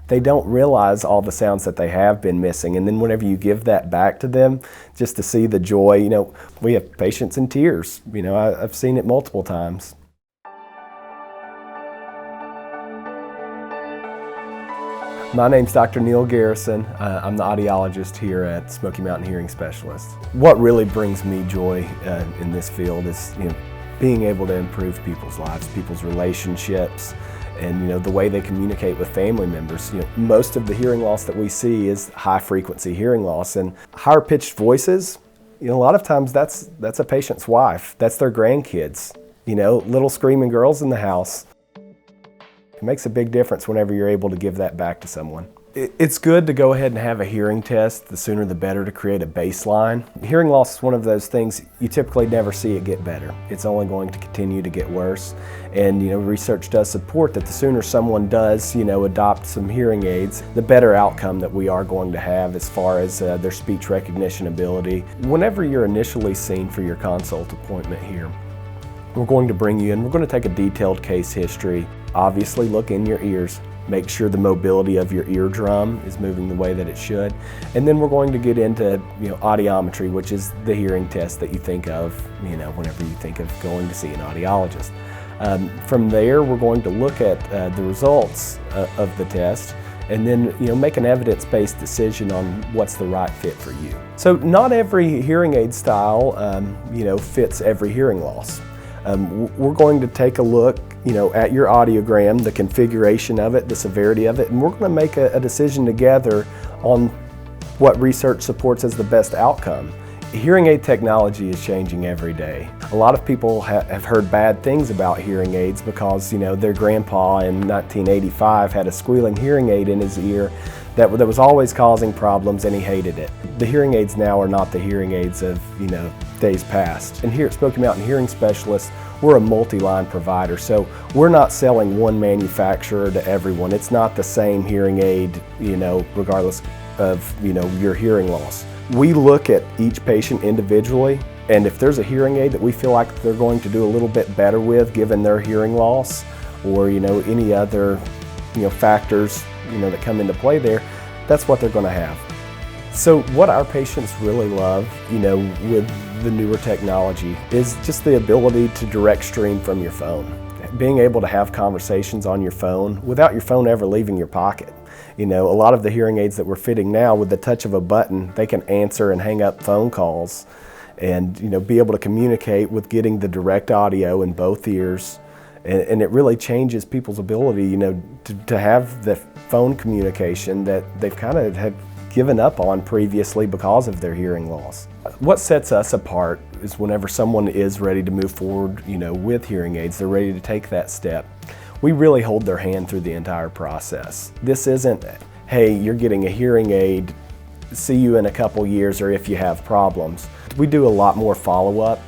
they don't realize all the sounds that they have been missing. And then whenever you give that back to them, just to see the joy, we have patients in tears. I've seen it multiple times. My name's Dr. Neil Garrison. I'm the audiologist here at Smoky Mountain Hearing Specialists. What really brings me joy in this field is being able to improve people's lives, people's relationships, and the way they communicate with family members. Most of the hearing loss that we see is high frequency hearing loss, and higher pitched voices, a lot of times that's a patient's wife, that's their grandkids, little screaming girls in the house. It makes a big difference whenever you're able to give that back to someone. It's good to go ahead and have a hearing test. The sooner the better, to create a baseline. Hearing loss is one of those things you typically never see it get better. It's only going to continue to get worse. And research does support that the sooner someone does adopt some hearing aids, the better outcome that we are going to have as far as their speech recognition ability. Whenever you're initially seen for your consult appointment here, we're going to bring you in. We're going to take a detailed case history. Obviously look in your ears. Make sure the mobility of your eardrum is moving the way that it should. And then we're going to get into audiometry, which is the hearing test that you think of whenever you think of going to see an audiologist. From there, we're going to look at the results of the test and then make an evidence-based decision on what's the right fit for you. So not every hearing aid style fits every hearing loss. We're going to take a look at your audiogram, the configuration of it, the severity of it, and we're going to make a decision together on what research supports as the best outcome. Hearing aid technology is changing every day. A lot of people have heard bad things about hearing aids because their grandpa in 1985 had a squealing hearing aid in his ear that was always causing problems, and he hated it. The hearing aids now are not the hearing aids of days past. And here at Smoky Mountain Hearing Specialists, we're a multi-line provider, so we're not selling one manufacturer to everyone. It's not the same hearing aid, regardless of your hearing loss. We look at each patient individually, and if there's a hearing aid that we feel like they're going to do a little bit better with given their hearing loss, or any other factors that come into play there, that's what they're going to have. So what our patients really love, with the newer technology is just the ability to direct stream from your phone. Being able to have conversations on your phone without your phone ever leaving your pocket. A lot of the hearing aids that we're fitting now, with the touch of a button, they can answer and hang up phone calls and be able to communicate with getting the direct audio in both ears. And it really changes people's ability, to have the phone communication that they've kind of had given up on previously because of their hearing loss. What sets us apart is whenever someone is ready to move forward, with hearing aids, they're ready to take that step. We really hold their hand through the entire process. This isn't, hey, you're getting a hearing aid, see you in a couple years, or if you have problems. We do a lot more follow-up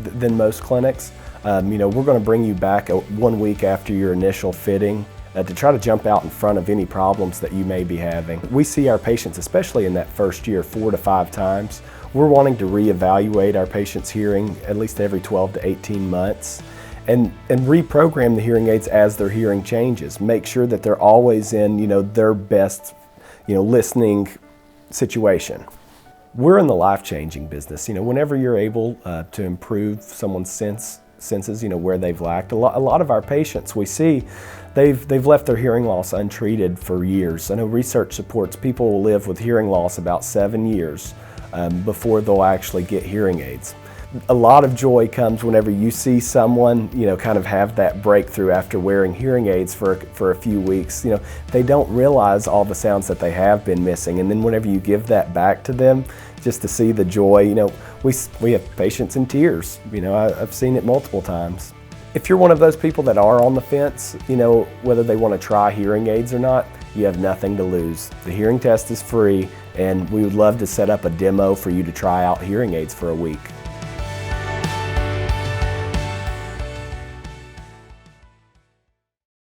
than most clinics. We're going to bring you back 1 week after your initial fitting to try to jump out in front of any problems that you may be having. We see our patients, especially in that first year, 4 to 5 times. We're wanting to reevaluate our patients' hearing at least every 12 to 18 months and reprogram the hearing aids as their hearing changes. Make sure that they're always in their best listening situation. We're in the life-changing business. Whenever you're able to improve someone's senses, where they've lacked. A lot of our patients we see, they've left their hearing loss untreated for years. I know research supports people will live with hearing loss about 7 years before they'll actually get hearing aids. A lot of joy comes whenever you see someone, kind of have that breakthrough after wearing hearing aids for a few weeks. They don't realize all the sounds that they have been missing, and then whenever you give that back to them, just to see the joy, we have patients in tears. I've seen it multiple times. If you're one of those people that are on the fence, whether they want to try hearing aids or not, you have nothing to lose. The hearing test is free, and we would love to set up a demo for you to try out hearing aids for a week.